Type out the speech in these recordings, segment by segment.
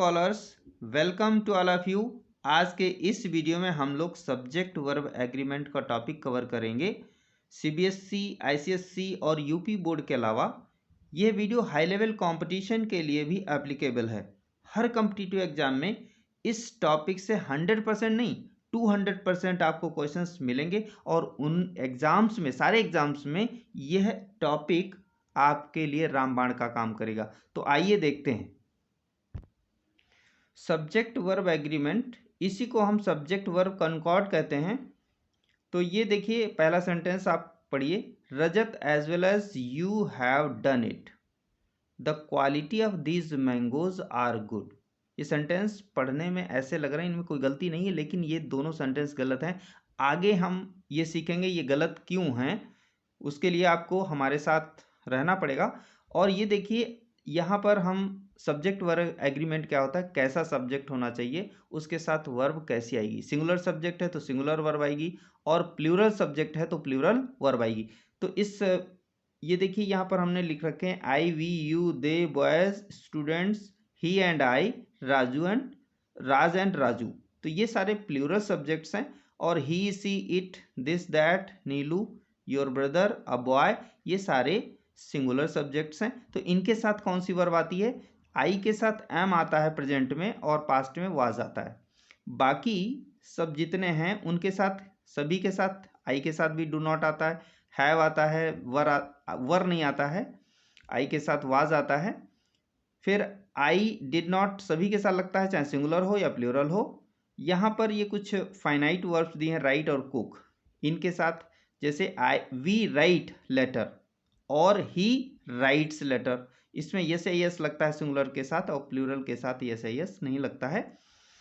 Scholars, welcome to all of you. आज के इस वीडियो में हम लोग सब्जेक्ट वर्ब एग्रीमेंट का टॉपिक कवर करेंगे। सीबीएसई, आईसीएसई और यूपी बोर्ड के अलावा यह वीडियो हाई लेवल कंपटीशन के लिए भी एप्लीकेबल है। हर कॉम्पिटिटिव एग्जाम में इस टॉपिक से 100% नहीं 200% आपको क्वेश्चंस मिलेंगे और उन एग्जाम्स में, सारे एग्जाम्स में यह टॉपिक आपके लिए रामबाण का काम करेगा। तो आइए देखते हैं सब्जेक्ट वर्ब एग्रीमेंट। इसी को हम सब्जेक्ट वर्ब कॉन्कॉर्ड कहते हैं। तो ये देखिए, पहला सेंटेंस आप पढ़िए, Rajat as well as you have done it, the quality of these mangoes are good. ये सेंटेंस पढ़ने में ऐसे लग रहा है इनमें कोई गलती नहीं है, लेकिन ये दोनों सेंटेंस गलत हैं। आगे हम ये सीखेंगे ये गलत क्यों हैं, उसके लिए आपको हमारे साथ रहना पड़ेगा। और ये देखिए, यहाँ पर हम सब्जेक्ट वर्ब एग्रीमेंट क्या होता है, कैसा सब्जेक्ट होना चाहिए, उसके साथ वर्ब कैसी आएगी। सिंगुलर सब्जेक्ट है तो सिंगुलर वर्ब आएगी, और प्लूरल सब्जेक्ट है तो प्लूरल वर्ब आएगी। तो ये देखिए, यहाँ पर हमने लिख रखे हैं I, we, you, they, boys, students, he and I, Raju and Raj and Raju. तो ये सारे प्लूरल सब्जेक्ट्स हैं। और he, she, it, this, that, Neelu, your brother, a boy, ये सारे सिंगुलर सब्जेक्ट्स हैं। तो इनके साथ कौन सी वर्ब आती है, आई के साथ एम आता है प्रेजेंट में, और पास्ट में वाज आता है। बाकी सब जितने हैं उनके साथ, सभी के साथ आई के साथ भी डू नॉट आता है, हैव आता है, वर नहीं आता है, आई के साथ वाज आता है। फिर आई डिड नॉट सभी के साथ लगता है, चाहे सिंगुलर हो या प्लूरल हो। यहाँ पर ये कुछ फाइनाइट वर्ब्स दिए हैं, राइट और कुक, इनके साथ जैसे वी राइट लेटर और ही राइट्स लेटर, इसमें यस या यस लगता है सिंगुलर के साथ, और प्लूरल के साथ यस या यस नहीं लगता है।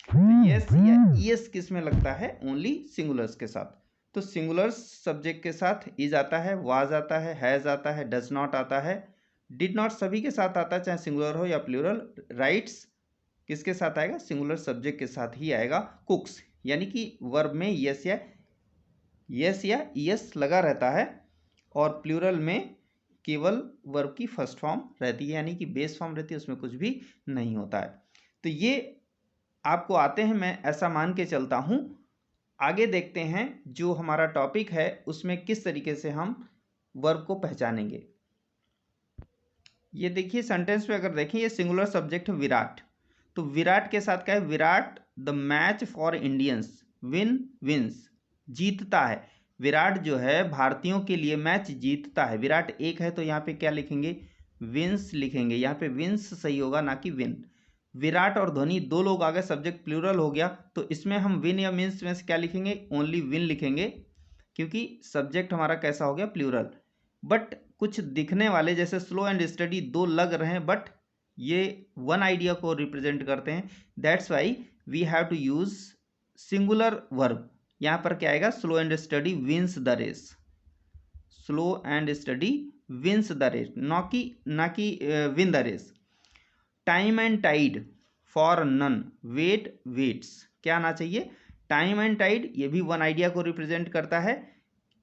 तो यस या यस किस में लगता है, ओनली सिंगुलर्स के साथ। तो सिंगुलर सब्जेक्ट के साथ इज आता है, वाज आता है, हैज आता है, डज नॉट आता है, डिड नॉट सभी के साथ आता है, चाहे सिंगुलर हो या प्लूरल। राइट्स किसके साथ आएगा, सिंगुलर सब्जेक्ट के साथ ही आएगा। कुक्स यानी कि वर्ब में यस या यस लगा रहता है, और प्लूरल में केवल वर्ब की फर्स्ट फॉर्म रहती है, यानी कि बेस फॉर्म रहती है, उसमें कुछ भी नहीं होता है। तो ये आपको आते हैं, मैं ऐसा मान के चलता हूं। आगे देखते हैं जो हमारा टॉपिक है उसमें किस तरीके से हम वर्ब को पहचानेंगे। ये देखिए, सेंटेंस पे अगर देखें, ये सिंगुलर सब्जेक्ट है विराट। तो विराट के साथ क्या है, Virat the match for Indians wins, जीतता है। विराट जो है भारतीयों के लिए मैच जीतता है। विराट एक है तो यहाँ पे क्या लिखेंगे, विंस लिखेंगे। यहाँ पे विंस सही होगा, ना कि विन। विराट और धोनी दो लोग आ गए, सब्जेक्ट प्लूरल हो गया, तो इसमें हम विन या मीन्स में से क्या लिखेंगे, ओनली विन लिखेंगे, क्योंकि सब्जेक्ट हमारा कैसा हो गया, प्लूरल। बट कुछ दिखने वाले जैसे स्लो एंड स्टडी दो लग रहे हैं, बट ये वन आइडिया को रिप्रेजेंट करते हैं। That's why we have to use singular verb. यहाँ पर क्या आएगा, slow and study wins the race, slow and study wins the race, ना कि win the race. Time and tide for none waits, क्या आना चाहिए, टाइम एंड टाइड, ये भी वन आइडिया को रिप्रेजेंट करता है,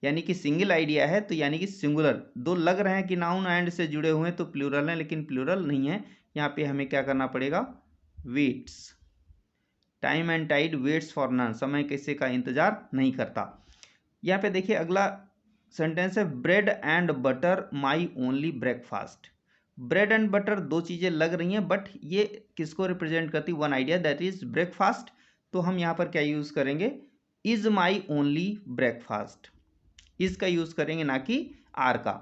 यानी कि सिंगल आइडिया है, तो यानी कि सिंगुलर। दो लग रहे हैं कि नाउन एंड से जुड़े हुए हैं तो प्लूरल है, लेकिन प्लूरल नहीं है। यहाँ पे हमें क्या करना पड़ेगा, waits, time and tide waits for none, समय किसी का इंतजार नहीं करता। यहाँ पे देखिए, अगला सेंटेंस है, bread and butter my only breakfast. Bread and butter दो चीज़ें लग रही हैं, बट ये किसको रिप्रेजेंट करती, one idea, that is breakfast. तो हम यहाँ पर क्या यूज़ करेंगे, इज माई ओनली ब्रेकफास्ट, इसका यूज़ करेंगे, ना कि आर का।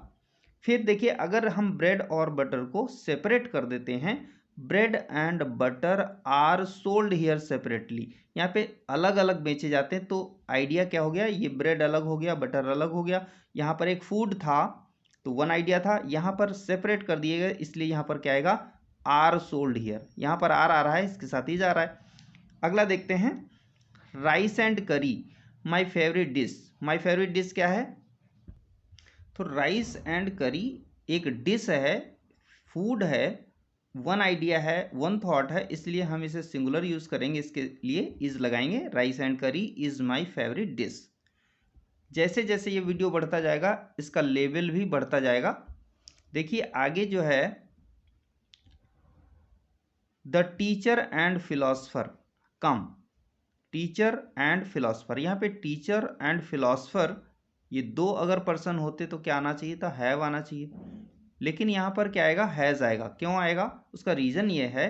फिर देखिए, अगर हम ब्रेड और बटर को सेपरेट कर देते हैं, bread and butter are sold here separately, यहाँ पे अलग अलग बेचे जाते हैं, तो आइडिया क्या हो गया, ये ब्रेड अलग हो गया, बटर अलग हो गया। यहाँ पर एक फूड था तो वन आइडिया था, यहाँ पर सेपरेट कर दिए गए, इसलिए यहाँ पर क्या आएगा, आर सोल्ड हियर। यहाँ पर आर आ रहा है, इसके साथ ही जा रहा है। अगला देखते हैं, राइस एंड करी my favourite dish. My favourite dish क्या है, तो राइस एंड करी एक डिश है, फूड है, वन आइडिया है, वन थॉट है, इसलिए हम इसे सिंगुलर यूज करेंगे, इसके लिए इज लगाएंगे, राइस एंड करी इज माय फेवरेट डिश। जैसे जैसे ये वीडियो बढ़ता जाएगा इसका लेवल भी बढ़ता जाएगा। देखिए आगे जो है, the teacher and philosopher come. Teacher and philosopher, यहाँ पे टीचर एंड फिलोसफर ये दो अगर पर्सन होते तो क्या आना चाहिए था, हैव आना चाहिए, लेकिन यहाँ पर क्या आएगा, हैज़ आएगा। क्यों आएगा, उसका रीज़न ये है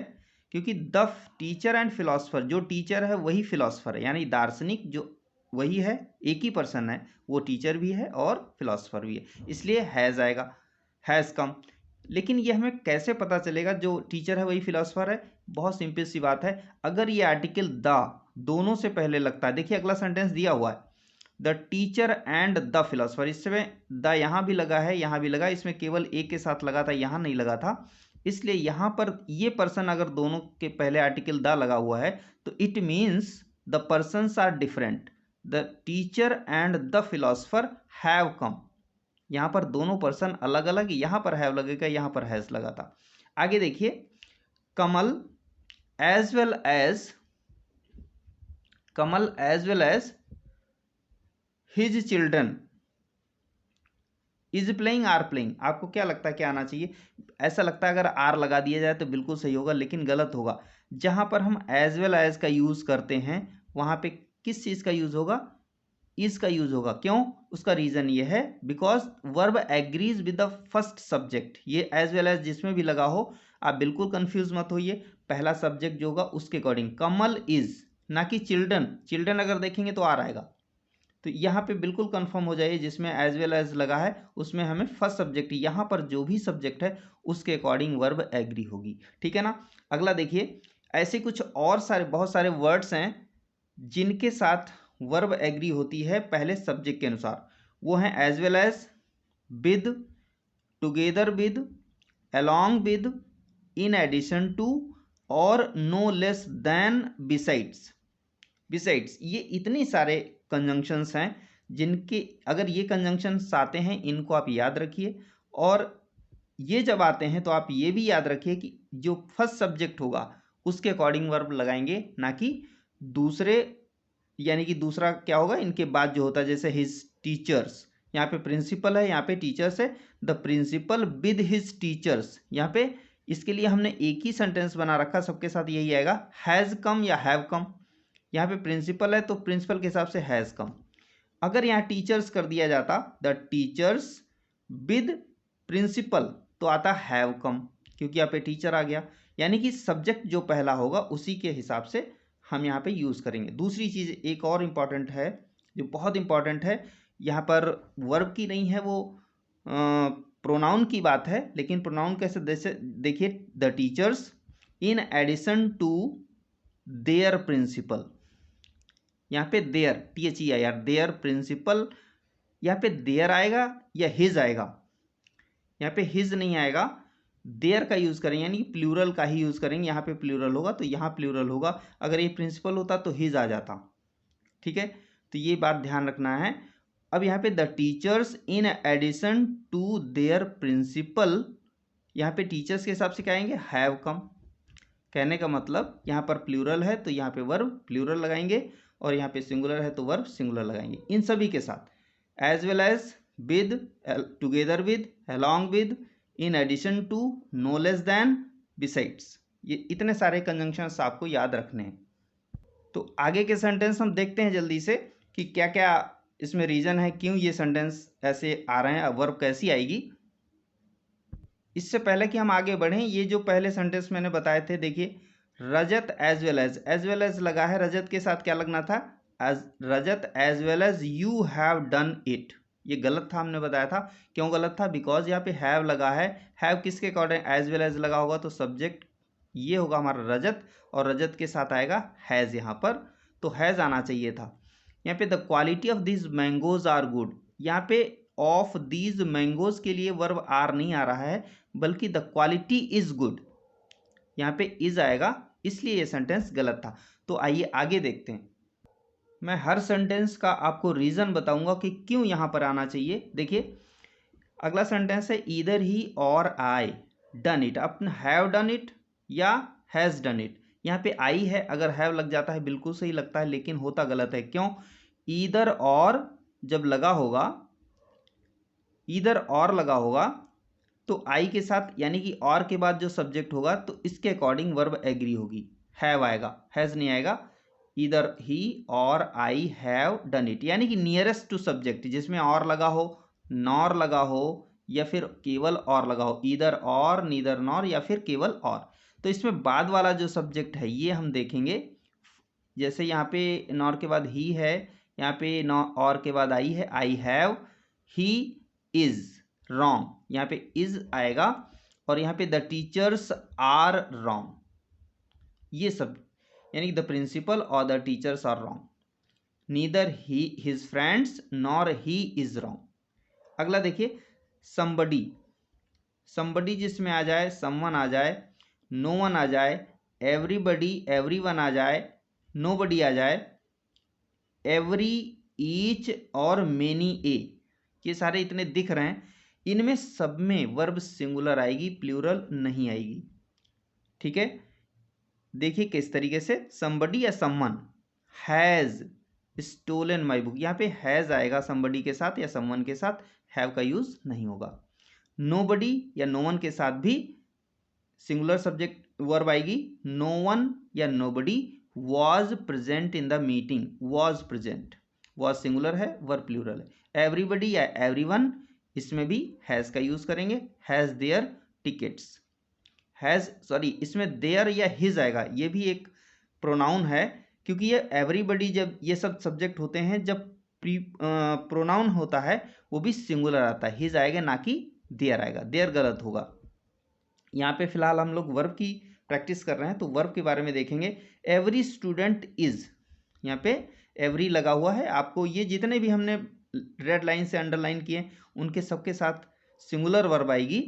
क्योंकि द टीचर एंड फिलोसफर, जो टीचर है वही फिलोसफर है, यानी दार्शनिक जो वही है, एक ही पर्सन है, वो टीचर भी है और फिलोसफर भी है, इसलिए हैज़ आएगा, हैज़ कम। लेकिन ये हमें कैसे पता चलेगा जो टीचर है वही फिलोसफर है? बहुत सिंपल सी बात है, अगर ये आर्टिकल द दोनों से पहले लगता है। देखिए अगला सेंटेंस दिया हुआ है, the teacher and the philosopher, इसमें द यहाँ भी लगा है, यहाँ भी लगा, इसमें केवल एक के साथ लगा था, यहाँ नहीं लगा था, इसलिए यहाँ पर ये पर्सन अगर दोनों के पहले आर्टिकल द लगा हुआ है तो it means the persons are different, the teacher and the philosopher have come. यहाँ पर दोनों पर्सन अलग अलग, यहाँ पर हैव लगेगा, यहाँ पर हैज लगा था। आगे देखिए, Kamal as well as his children is playing are playing. आपको क्या लगता है क्या आना चाहिए? ऐसा लगता है अगर आर लगा दिया जाए तो बिल्कुल सही होगा, लेकिन गलत होगा। जहां पर हम एज वेल एज का यूज करते हैं वहां पे किस चीज का यूज होगा, इज का यूज होगा। क्यों? उसका रीजन ये है because verb agrees with the first subject. ये एज वेल एज जिसमें भी लगा हो आप बिल्कुल कंफ्यूज मत होइए, पहला सब्जेक्ट जो होगा उसके अकॉर्डिंग। कमल इज, ना कि चिल्ड्रन। चिल्ड्रन अगर देखेंगे तो आर आएगा, तो यहाँ पे बिल्कुल कंफर्म हो जाइए जिसमें एज वेल एज लगा है उसमें हमें फर्स्ट सब्जेक्ट, यहाँ पर जो भी सब्जेक्ट है उसके अकॉर्डिंग वर्ब एग्री होगी। ठीक है ना। अगला देखिए, ऐसे कुछ और सारे बहुत सारे वर्ड्स हैं जिनके साथ वर्ब एग्री होती है पहले सब्जेक्ट के अनुसार। वो हैं as well as, with, together with, along with, in addition to और no less than, besides. Besides, ये इतने सारे कंजंक्शंस हैं जिनके अगर ये कंजंक्शंस आते हैं इनको आप याद रखिए, और ये जब आते हैं तो आप ये भी याद रखिए कि जो फर्स्ट सब्जेक्ट होगा उसके अकॉर्डिंग वर्ब लगाएंगे, ना कि दूसरे, यानी कि दूसरा क्या होगा इनके बाद जो होता है, जैसे हिज टीचर्स, यहाँ पे प्रिंसिपल है, यहाँ पे टीचर्स है, the principal with his teachers. यहाँ पे इसके लिए हमने एक ही सेंटेंस बना रखा, सबके साथ यही आएगा, हैज़ कम या हैव कम। यहाँ पे प्रिंसिपल है तो प्रिंसिपल के हिसाब से हैज़ कम। अगर यहाँ टीचर्स कर दिया जाता, द टीचर्स विद प्रिंसिपल, तो आता हैव कम, क्योंकि यहाँ पे टीचर आ गया। यानी कि सब्जेक्ट जो पहला होगा उसी के हिसाब से हम यहाँ पे यूज़ करेंगे। दूसरी चीज़ एक और इम्पॉर्टेंट है, जो बहुत इम्पॉर्टेंट है, यहाँ पर वर्ब की नहीं है, वो प्रोनाउन की बात है। लेकिन प्रोनाउन कैसे, देखिए, the teachers in addition to their principal, यहाँ पे देयर, THEIR, देयर प्रिंसिपल, यहाँ पे देयर आएगा या हिज आएगा? यहाँ पे हिज नहीं आएगा, देयर का यूज करेंगे, यानी प्लूरल का ही यूज करेंगे। यहाँ पे प्लूरल होगा तो यहाँ प्लूरल होगा, अगर ये प्रिंसिपल होता तो हिज आ जाता। ठीक है, तो ये बात ध्यान रखना है। अब यहाँ पे the teachers in addition to their principal, यहाँ पे टीचर्स के हिसाब से क्या आएंगे, हैव कम। कहने का मतलब यहाँ पर प्लूरल है तो यहाँ पे वर्ब प्लूरल लगाएंगे, और यहाँ पे सिंगुलर है तो वर्ब सिंगुलर लगाएंगे। इन सभी के साथ as well as, with, together with, along with, in addition to, no less than, besides, ये इतने सारे कंजंक्शंस आपको याद रखने हैं। तो आगे के सेंटेंस हम देखते हैं जल्दी से कि क्या क्या इसमें रीजन है, क्यों ये सेंटेंस ऐसे आ रहे हैं, वर्ब कैसी आएगी। इससे पहले कि हम आगे बढ़ें, ये जो पहले सेंटेंस मैंने बताए थे, देखिए, रजत एज वेल एज लगा है, रजत के साथ क्या लगना था, as Rajat as well as you have done it. ये गलत था, हमने बताया था। क्यों गलत था? बिकॉज यहाँ पे हैव लगा है, हैव किसके अकॉर्डिंग, एज वेल एज लगा होगा तो सब्जेक्ट ये होगा हमारा रजत, और रजत के साथ आएगा हैज़ यहाँ पर, तो हैज़ आना चाहिए था। यहाँ पे the quality of this mangoes are good, यहाँ पे ऑफ दीज मैंगोज के लिए वर्ब आर नहीं आ रहा है, बल्कि द क्वालिटी इज गुड, यहाँ पे इज आएगा, इसलिए ये सेंटेंस गलत था। तो आइए आगे देखते हैं। मैं हर सेंटेंस का आपको रीजन बताऊंगा कि क्यों यहाँ पर आना चाहिए। देखिए, अगला सेंटेंस है ईदर ही और I done it. Upon have done it या हैज़ डन इट, यहाँ पे आई है, अगर हैव लग जाता है बिल्कुल सही लगता है, लेकिन होता गलत है। क्यों? ईदर और जब लगा होगा, ईदर और लगा होगा तो आई के साथ यानी कि और के बाद जो सब्जेक्ट होगा तो इसके अकॉर्डिंग वर्ब एग्री होगी, हैव आएगा, हैज नहीं आएगा। इधर ही और आई हैव डन इट, यानी कि नियरेस्ट टू सब्जेक्ट जिसमें और लगा हो, नॉर लगा हो या फिर केवल और लगा हो, इधर और, नीदर नॉर या फिर केवल और। तो इसमें बाद वाला जो सब्जेक्ट है ये हम देखेंगे, जैसे यहाँ पे नॉर के बाद ही है, यहाँ पे नॉ और के बाद आई है, I have, he is wrong, यहाँ पे इज आएगा, और यहाँ पे द टीचर्स आर रॉन्ग, ये सब यानी द प्रिंसिपल और the teachers are wrong, neither he his friends nor he is wrong. अगला देखिए समबडी, समबडी जिसमें आ जाए समवन आ जाए, नो वन आ जाए, एवरीबडी एवरीवन आ जाए, नोबडी आ जाए, एवरी, ईच और मेनी ए, ये सारे इतने दिख रहे हैं, इनमें सब में वर्ब सिंगुलर आएगी, प्लूरल नहीं आएगी। ठीक है, देखिए किस तरीके से, समबडी या someone has stolen my book, यहाँ पे हैज आएगा समबडी के साथ या समवन के साथ, हैव का यूज नहीं होगा। नोबडी या नो वन के साथ भी सिंगुलर सब्जेक्ट वर्ब आएगी, नो वन या nobody was present in the meeting, was present, was singular है, वर्ब प्लूरल है। एवरीबडी या एवरीवन, इसमें भी हैज का यूज करेंगे, has their tickets, has sorry इसमें देयर या हिज आएगा, ये भी एक प्रोनाउन है, क्योंकि ये एवरीबडी जब ये सब सब्जेक्ट होते हैं, जब प्रोनाउन होता है वो भी सिंगुलर आता है, हिज आएगा ना कि देयर आएगा, देयर गलत होगा। यहाँ पे फिलहाल हम लोग वर्ब की प्रैक्टिस कर रहे हैं, तो वर्ब के बारे में देखेंगे। एवरी स्टूडेंट इज, यहाँ पे एवरी लगा हुआ है, आपको ये जितने भी हमने रेड लाइन से अंडरलाइन किए उनके सबके साथ सिंगुलर वर्ब आएगी।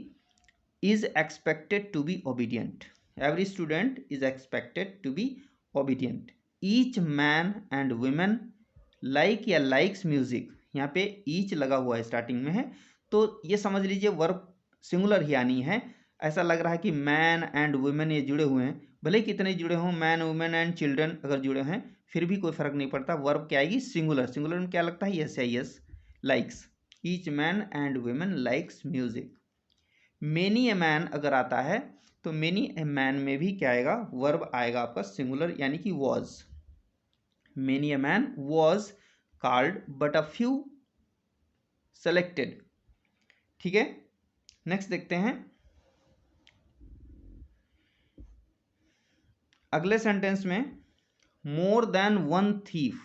Is expected to be obedient, every student is expected to be obedient. Each man and women like या लाइक्स म्यूजिक, यहाँ पे ईच लगा हुआ है स्टार्टिंग में है, तो ये समझ लीजिए वर्ब सिंगुलर ही आनी है। ऐसा लग रहा है कि मैन एंड वुमेन ये जुड़े हुए हैं, भले कितने जुड़े हों, मैन वुमेन एंड चिल्ड्रन अगर जुड़े हैं फिर भी कोई फर्क नहीं पड़ता, वर्ब क्या आएगी सिंगुलर। सिंगुलर में क्या लगता है, यस या yes, likes, each man and women likes music. Many a man अगर आता है तो मेनी ए मैन में भी क्या आएगा, वर्ब आएगा आपका सिंगुलर, यानी कि was. Many a man was called but a few selected. ठीक है, नेक्स्ट देखते हैं अगले सेंटेंस में, मोर than one thief,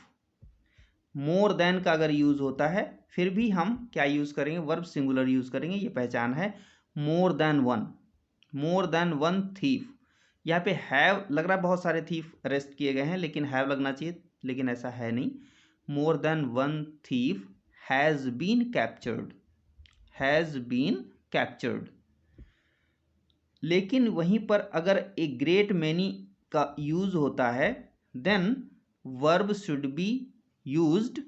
more than का अगर यूज होता है फिर भी हम क्या यूज करेंगे, वर्ब सिंगुलर यूज करेंगे, ये पहचान है। मोर देन वन, मोर देन वन थीफ, यहाँ पे हैव लग रहा है बहुत सारे थीफ अरेस्ट किए गए हैं, लेकिन हैव लगना चाहिए, लेकिन ऐसा है नहीं। More than one thief has been captured, has been captured. लेकिन वहीं पर अगर ए ग्रेट मैनी का यूज होता है then verb should be used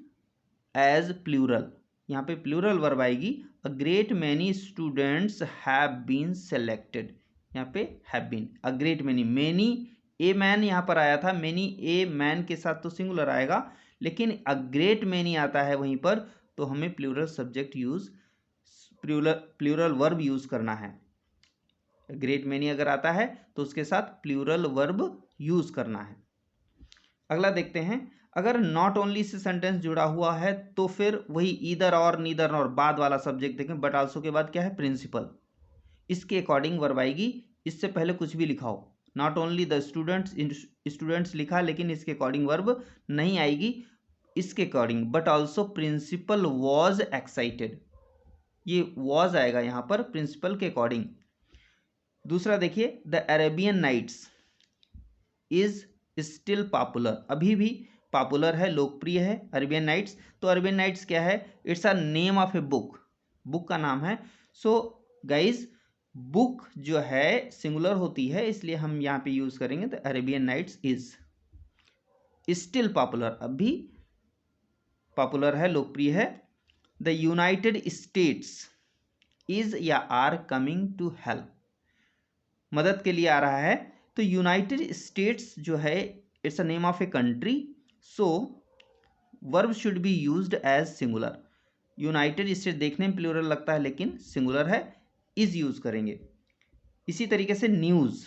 as plural, यहाँ पे प्लूरल वर्ब आएगी। A great many students have been selected, यहाँ पे have been, a great many, many a man यहाँ पर आया था, मैनी ए मैन के साथ तो सिंगुलर आएगा, लेकिन अ ग्रेट मैनी आता है वहीं पर, तो हमें plural subject use, plural verb use करना है। ग्रेट मैनी अगर आता है तो उसके साथ प्लूरल वर्ब यूज करना है। अगला देखते हैं, अगर नॉट ओनली से सेंटेंस जुड़ा हुआ है तो फिर वही ईदर और, नीदर और, बाद वाला सब्जेक्ट देखें, बट आल्सो के बाद क्या है, प्रिंसिपल, इसके अकॉर्डिंग वर्ब आएगी। इससे पहले कुछ भी लिखा हो, not only the students, students लिखा लेकिन इसके अकॉर्डिंग वर्ब नहीं आएगी, इसके according but also principal was excited, ये वॉज आएगा यहाँ पर प्रिंसिपल के अकॉर्डिंग। दूसरा देखिए, the Arabian Nights is still popular, अभी भी पॉपुलर है, लोकप्रिय है अरेबियन नाइट्स। तो अरेबियन नाइट्स क्या है, it's a name of a book, book का नाम है। सो गाइज बुक जो है सिंगुलर होती है, इसलिए हम यहाँ पे यूज करेंगे the Arabian Nights is still popular, अभी पॉपुलर है, लोकप्रिय है। द यूनाइटेड स्टेट्स इज या आर कमिंग टू हेल्प, मदद के लिए आ रहा है। तो यूनाइटेड स्टेट्स जो है it's a name of a country, so verb should be used as singular. United State देखने में प्लूरल लगता है लेकिन सिंगुलर है, इज यूज करेंगे। इसी तरीके से न्यूज़,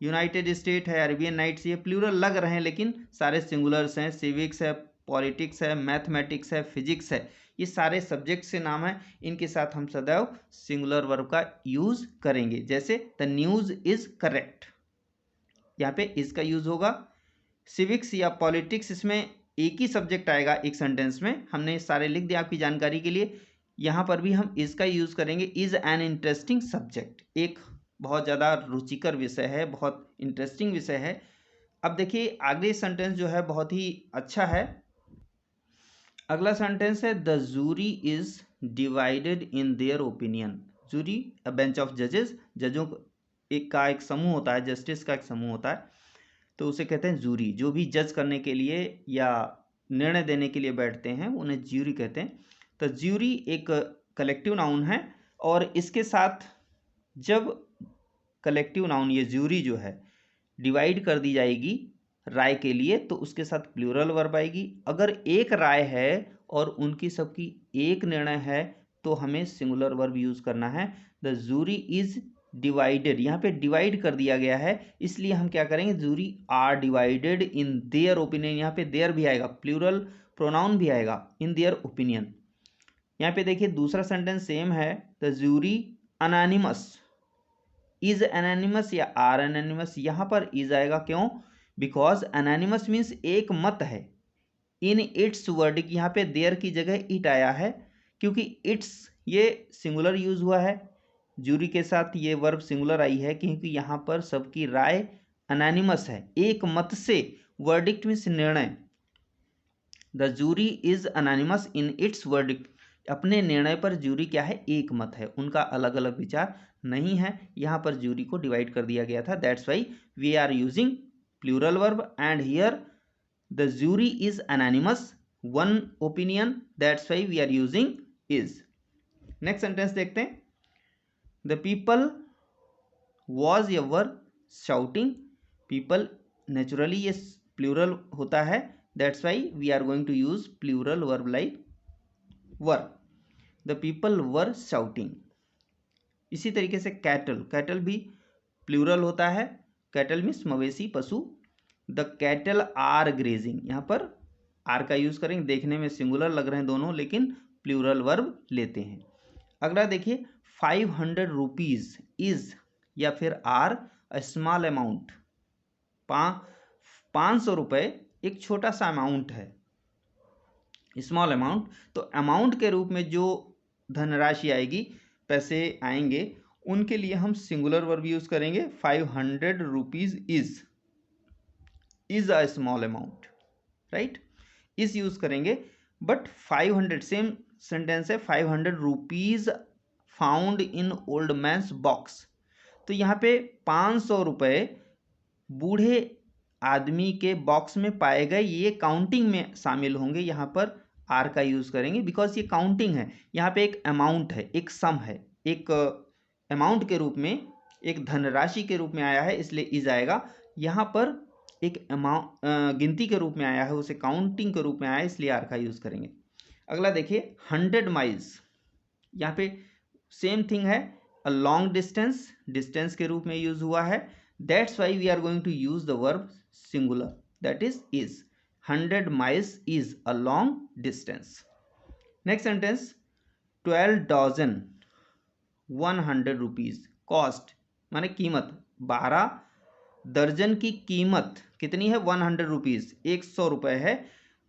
यूनाइटेड स्टेट है, अरेबियन नाइट्स, ये प्लूरल लग रहे हैं लेकिन सारे सिंगुलर्स हैं। सिविक्स है, पॉलिटिक्स है, मैथमेटिक्स है, फिजिक्स है, ये सारे सब्जेक्ट से नाम है, इनके साथ हम सदैव सिंगुलर वर्ब का यूज करेंगे। जैसे द न्यूज़ इज करेक्ट, यहाँ पे इज का यूज होगा। सिविक्स या पॉलिटिक्स, इसमें एक ही सब्जेक्ट आएगा एक सेंटेंस में, हमने सारे लिख दिया आपकी जानकारी के लिए। यहाँ पर भी हम इज का यूज करेंगे। इज एन इंटरेस्टिंग सब्जेक्ट, एक बहुत ज़्यादा रुचिकर विषय है, बहुत इंटरेस्टिंग विषय है। अब देखिए आगे सेंटेंस जो है बहुत ही अच्छा है। अगला सेंटेंस है the jury is divided in their opinion. Jury a bench of जजेस, जजों का एक समूह होता है, जस्टिस का एक समूह होता है, तो उसे कहते हैं जूरी। जो भी जज करने के लिए या निर्णय देने के लिए बैठते हैं उन्हें ज्यूरी कहते हैं। तो ज्यूरी एक कलेक्टिव नाउन है, और इसके साथ जब कलेक्टिव नाउन ये ज्यूरी जो है डिवाइड कर दी जाएगी राय के लिए, तो उसके साथ प्लूरल वर्ब आएगी। अगर एक राय है और उनकी सबकी एक निर्णय है तो हमें सिंगुलर वर्ब यूज करना है। द जूरी इज डिवाइडेड, यहाँ पे डिवाइड कर दिया गया है, इसलिए हम क्या करेंगे, jury are divided in their opinion. यहाँ पे देयर भी आएगा, प्लूरल प्रोनाउन भी आएगा, इन देयर ओपिनियन। यहाँ पे देखिए दूसरा सेंटेंस सेम है, the jury anonymous. Is unanimous या आर एनानिमस, यहाँ पर इज आएगा, क्यों, बिकॉज एनानिमस मीन्स एक मत है। इन इट्स वर्डिक, यहाँ पे देयर की जगह इट आया है, क्योंकि इट्स ये सिंगुलर यूज हुआ है, जूरी के साथ ये वर्ब सिंगुलर आई है, क्योंकि यहाँ पर सबकी राय एनानिमस है, एक मत से। वर्डिक्ट मीन्स निर्णय। The jury is unanimous in its verdict, अपने निर्णय पर जूरी क्या है, एक मत है, उनका अलग अलग विचार नहीं है। यहाँ पर जूरी को डिवाइड कर दिया गया था, that's why we are using plural verb, and here the jury is unanimous, one opinion, that's why we are using is. Next sentence देखते हैं, the people was ever shouting. People naturally ये plural होता है, that's why we are going to use plural verb like were. The people were shouting. इसी तरीके से cattle, cattle भी plural होता है, कैटल मीन्स मवेशी, पशु। द कैटल आर ग्रेजिंग, यहाँ पर आर का यूज करेंगे, देखने में सिंगुलर लग रहे हैं दोनों लेकिन प्लूरल वर्ब लेते हैं। अगला देखिए 500 रुपीज इज या फिर आर अ स्मॉल अमाउंट। 500 रुपये एक छोटा सा अमाउंट है, स्मॉल अमाउंट। तो अमाउंट के रूप में जो धनराशि आएगी, पैसे आएंगे, उनके लिए हम सिंगुलर वर्ब यूज करेंगे। 500 rupees is a small amount, right, is use करेंगे। बट 500 सेम सेंटेंस है, 500 rupees found in old man's box. तो यहाँ पे 500 रुपये बूढ़े आदमी के बॉक्स में पाए गए, ये काउंटिंग में शामिल होंगे। यहाँ पर आर का यूज करेंगे बिकॉज ये काउंटिंग है, यहाँ पे एक अमाउंट है, एक सम है, एक अमाउंट के रूप में, एक धनराशि के रूप में आया है, इसलिए इज आएगा। यहाँ पर एक अमाउंट गिनती के रूप में आया है, उसे काउंटिंग के रूप में आया है, इसलिए आर का यूज करेंगे। अगला देखिए 100 माइल्स, यहाँ पे सेम थिंग है, अ लॉन्ग डिस्टेंस, डिस्टेंस के रूप में यूज हुआ है, that's why we are going to use the verb singular, that is 100 miles is a long distance. Next sentence, 12 dozen 100 rupees cost, माने कीमत, 12 दर्जन की कीमत कितनी है, 100 रुपीज, 100 रुपये है।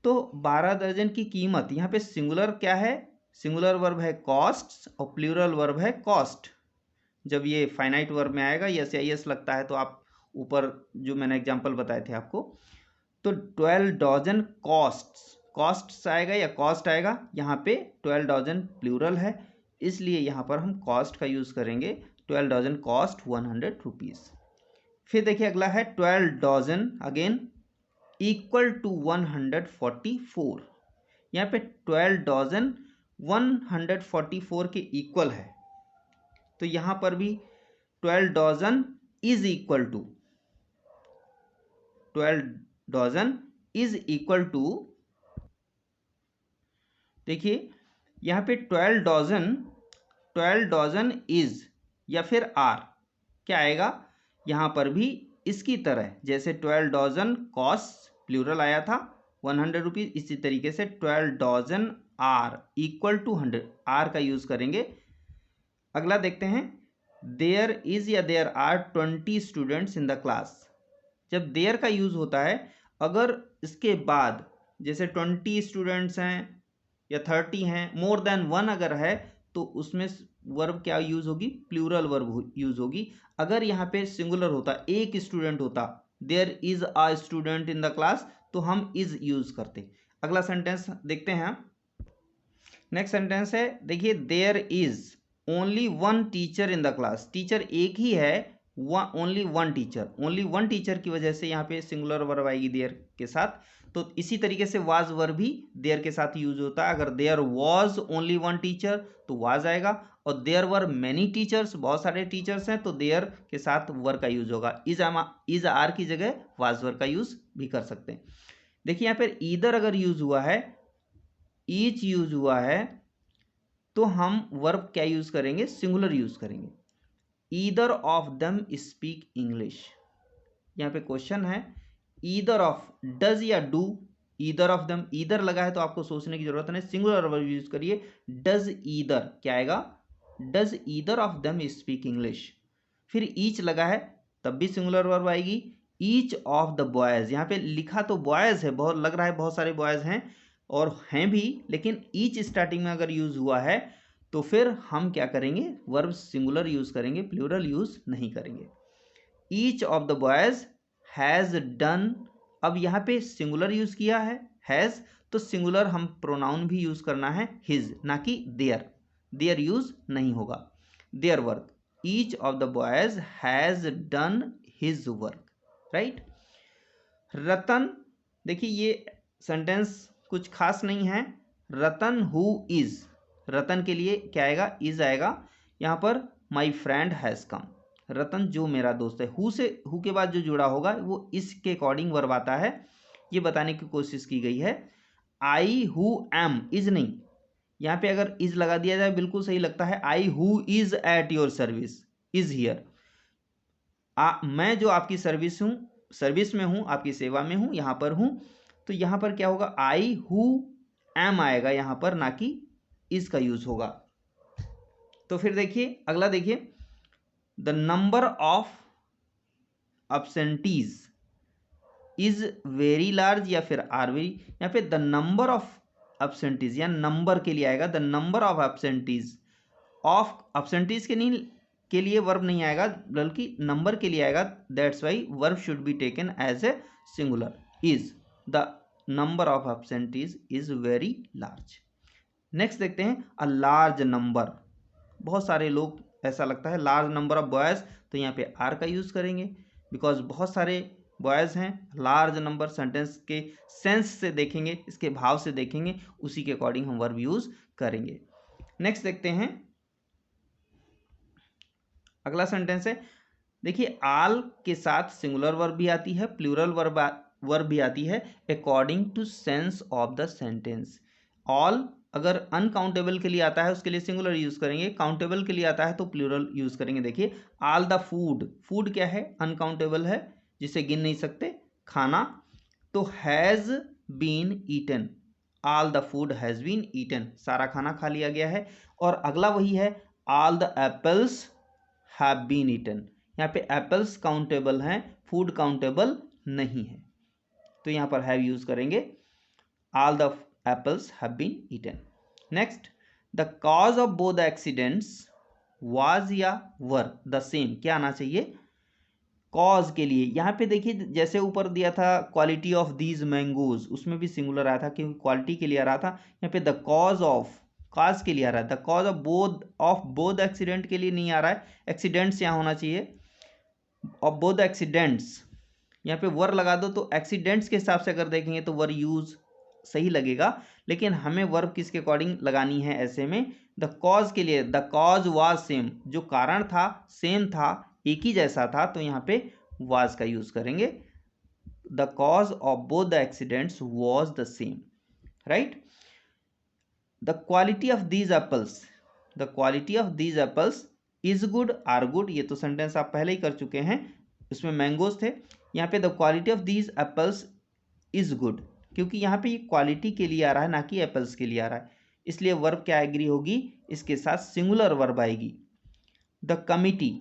तो 12 दर्जन की कीमत, यहाँ पे सिंगुलर क्या है, सिंगुलर वर्ब है कॉस्ट और प्लूरल वर्ब है कॉस्ट। जब ये फाइनाइट वर्ब में आएगा, यस या यस लगता है, तो आप ऊपर जो मैंने एग्जांपल बताए थे आपको, तो 12 डॉजन कॉस्ट्स आएगा या कॉस्ट आएगा, यहाँ पे 12 डॉजन प्लूरल है, इसलिए यहाँ पर हम कॉस्ट का यूज करेंगे। 12 डॉजन कॉस्ट 100 रुपीज। फिर देखिए अगला है 12 डॉजन अगेन इक्वल टू 144। यहाँ पे 12 डॉजन 144 के इक्वल है, तो यहाँ पर भी 12 dozen is equal to, 12 dozen is equal to, देखिए यहाँ पे 12 डॉजन इज या फिर आर, क्या आएगा यहाँ पर भी इसकी तरह, जैसे 12 डॉजन कॉस्ट प्लूरल आया था 100 रुपीज, इसी तरीके से 12 dozen are equal to 100, are का यूज करेंगे। अगला देखते हैं, देयर इज या there are 20 students in the class. जब देयर का यूज होता है, अगर इसके बाद जैसे 20 स्टूडेंट्स हैं या 30 हैं, मोर देन 1 अगर है तो उसमें वर्ब क्या यूज होगी, प्लूरल वर्ब यूज होगी। अगर यहाँ पे सिंगुलर होता, एक स्टूडेंट होता, there is a student in the class, तो हम इज यूज करते। अगला सेंटेंस देखते हैं। नेक्स्ट सेंटेंस है, देखिए, there is only one teacher in the class. Teacher एक ही है, only one teacher, only one teacher की वजह से यहाँ पे सिंगुलर वर्ब आएगी देयर के साथ। तो इसी तरीके से वाज वर्ब भी देयर के साथ यूज होता है। अगर there was only one teacher तो वाज आएगा, और देयर वर मेनी टीचर्स, बहुत सारे टीचर्स हैं, तो देयर के साथ वर का यूज होगा। इज आर की जगह वाज वर का यूज भी कर सकते हैं। देखिए यहाँ पर ईदर अगर यूज हुआ है, ईच यूज हुआ है, तो हम वर्ब क्या यूज करेंगे, सिंगुलर यूज करेंगे। Either of them speak English. यहाँ पे क्वेश्चन है, ईदर ऑफ, डज या do, either of them, either लगा है तो आपको सोचने की जरूरत नहीं, सिंगुलर वर्ब यूज करिए। डज ईदर, क्या आएगा, does either of them speak English. फिर ईच लगा है तब भी सिंगुलर वर्ब आएगी। ईच ऑफ द बॉयज, यहाँ पे लिखा तो बॉयज है, बहुत लग रहा है बहुत सारे बॉयज हैं और हैं भी, लेकिन ईच स्टार्टिंग में अगर यूज हुआ है तो फिर हम क्या करेंगे, वर्ब सिंगुलर यूज करेंगे, प्लूरल यूज नहीं करेंगे। Each of the boys has done, अब यहाँ पे सिंगुलर यूज किया है हैज, तो सिंगुलर हम प्रोनाउन भी यूज करना है हिज, ना कि देयर, देयर यूज नहीं होगा। Their work, each of the boys has done his work, right. Ratan, देखिए ये सेंटेंस कुछ खास नहीं है। रतन हु इज, रतन के लिए क्या आएगा, इज आएगा। यहाँ पर माई फ्रेंड हैज कम, रतन जो मेरा दोस्त है, हु से, हु के बाद जो जुड़ा होगा वो इसके अकॉर्डिंग वर्ब आता है, ये बताने की कोशिश की गई है। आई हु एम, इज नहीं, यहाँ पे अगर इज लगा दिया जाए बिल्कुल सही लगता है। I who is at your service is here, मैं जो आपकी सर्विस हूँ, सर्विस में हूँ, आपकी सेवा में हूँ, यहाँ पर हूँ, तो यहाँ पर क्या होगा, आई हु एम आएगा यहाँ पर, ना कि इज का यूज होगा। तो फिर देखिए अगला, देखिए, the number of absentees is very large या फिर आर वेरी, यहाँ पे द नंबर ऑफ absentees या नंबर के लिए आएगा, the number of absentees, of absentees के नहीं, के लिए वर्ब नहीं आएगा बल्कि नंबर के लिए आएगा। That's why verb should be taken as a singular, is the number of absentees is very large. Next देखते हैं, अ लार्ज नंबर, बहुत सारे लोग, ऐसा लगता है लार्ज नंबर ऑफ बॉयज़, तो यहाँ पे आर का यूज़ करेंगे बिकॉज बहुत सारे बॉयज़ हैं। लार्ज नंबर सेंटेंस के सेंस से देखेंगे, इसके भाव से देखेंगे, उसी के अकॉर्डिंग हम वर्ब यूज़ करेंगे। नेक्स्ट देखते हैं, अगला सेंटेंस है, देखिए, आल के साथ सिंगुलर वर्ब भी आती है, प्लूरल वर्ब भी आती है, according to sense of the sentence. All अगर अनकाउंटेबल के लिए आता है उसके लिए सिंगुलर यूज करेंगे, काउंटेबल के लिए आता है तो प्लूरल यूज करेंगे। देखिए, ऑल द फूड, फूड क्या है, अनकाउंटेबल है, जिसे गिन नहीं सकते, खाना, तो has been eaten, all the food has been eaten, सारा खाना खा लिया गया है। और अगला वही है, all the apples have been eaten, यहाँ पे एप्पल्स काउंटेबल हैं, फूड काउंटेबल नहीं है, तो यहाँ पर हैव यूज करेंगे, all the apples have been eaten. Next, the cause of both the accidents was या were the same, क्या आना चाहिए, cause के लिए। यहाँ पे देखिए, जैसे ऊपर दिया था क्वालिटी ऑफ दीज मैंगोज, उसमें भी सिंगुलर आया था क्योंकि क्वालिटी के लिए आ रहा था। यहाँ पे द कॉज ऑफ, काज के लिए आ रहा है, the cause of both accident के लिए नहीं आ रहा है, एक्सीडेंट्स यहाँ होना चाहिए, ऑफ बोथ एक्सीडेंट्स, यहाँ पे वर लगा दो तो एक्सीडेंट्स के हिसाब से अगर देखेंगे तो वर यूज सही लगेगा, लेकिन हमें वर्ब किसके अकॉर्डिंग लगानी है ऐसे में, द कॉज के लिए, द कॉज वाज सेम, जो कारण था सेम था, एक ही जैसा था, तो यहाँ पे वाज का यूज करेंगे। The cause of both the accidents was the same, right. The quality of these apples, the quality of these apples is good, are good, ये तो सेंटेंस आप पहले ही कर चुके हैं, उसमें मैंगोज थे। यहाँ पे the quality of these apples is good, क्योंकि यहाँ पे ये क्वालिटी के लिए आ रहा है ना कि एप्पल्स के लिए आ रहा है, इसलिए वर्ब क्या एग्री होगी, इसके साथ सिंगुलर वर्ब आएगी। द कमिटी,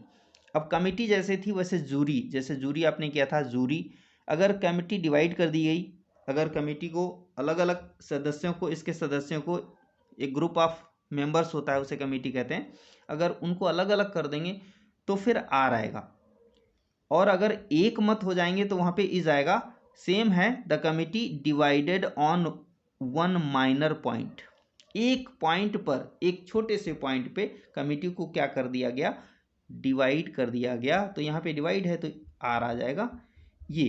अब कमिटी जैसे थी वैसे जूरी, जैसे जूरी आपने किया था जूरी, अगर कमिटी डिवाइड कर दी गई, अगर कमिटी को अलग अलग सदस्यों को, इसके सदस्यों को, एक ग्रुप ऑफ मेंबर्स होता है उसे कमिटी कहते हैं, अगर उनको अलग अलग कर देंगे तो फिर आर आएगा, और अगर एक मत हो जाएंगे तो वहाँ पे इज आएगा। सेम है, the committee divided on one minor point, एक पॉइंट पर, एक छोटे से पॉइंट पे कमिटी को क्या कर दिया गया, डिवाइड कर दिया गया, तो यहाँ पे डिवाइड है तो आर आ जाएगा ये।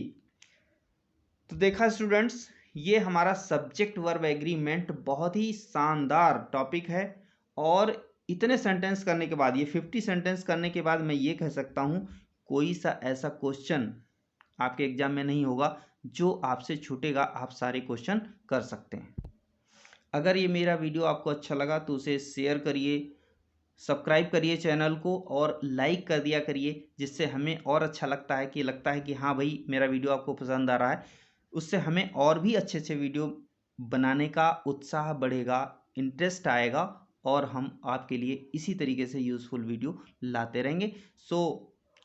तो देखा स्टूडेंट्स, ये हमारा सब्जेक्ट वर्ब एग्रीमेंट बहुत ही शानदार टॉपिक है, और इतने सेंटेंस करने के बाद, ये 50 सेंटेंस करने के बाद मैं ये कह सकता हूँ कोई सा ऐसा क्वेश्चन आपके एग्जाम में नहीं होगा जो आपसे छूटेगा, आप सारे क्वेश्चन कर सकते हैं। अगर ये मेरा वीडियो आपको अच्छा लगा तो उसे शेयर करिए, सब्सक्राइब करिए चैनल को, और लाइक कर दिया करिए, जिससे हमें और अच्छा लगता है कि हाँ भाई मेरा वीडियो आपको पसंद आ रहा है, उससे हमें और भी अच्छे अच्छे वीडियो बनाने का उत्साह बढ़ेगा, इंटरेस्ट आएगा, और हम आपके लिए इसी तरीके से यूज़फुल वीडियो लाते रहेंगे। So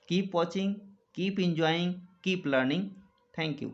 keep watching, keep enjoying, keep learning. Thank you.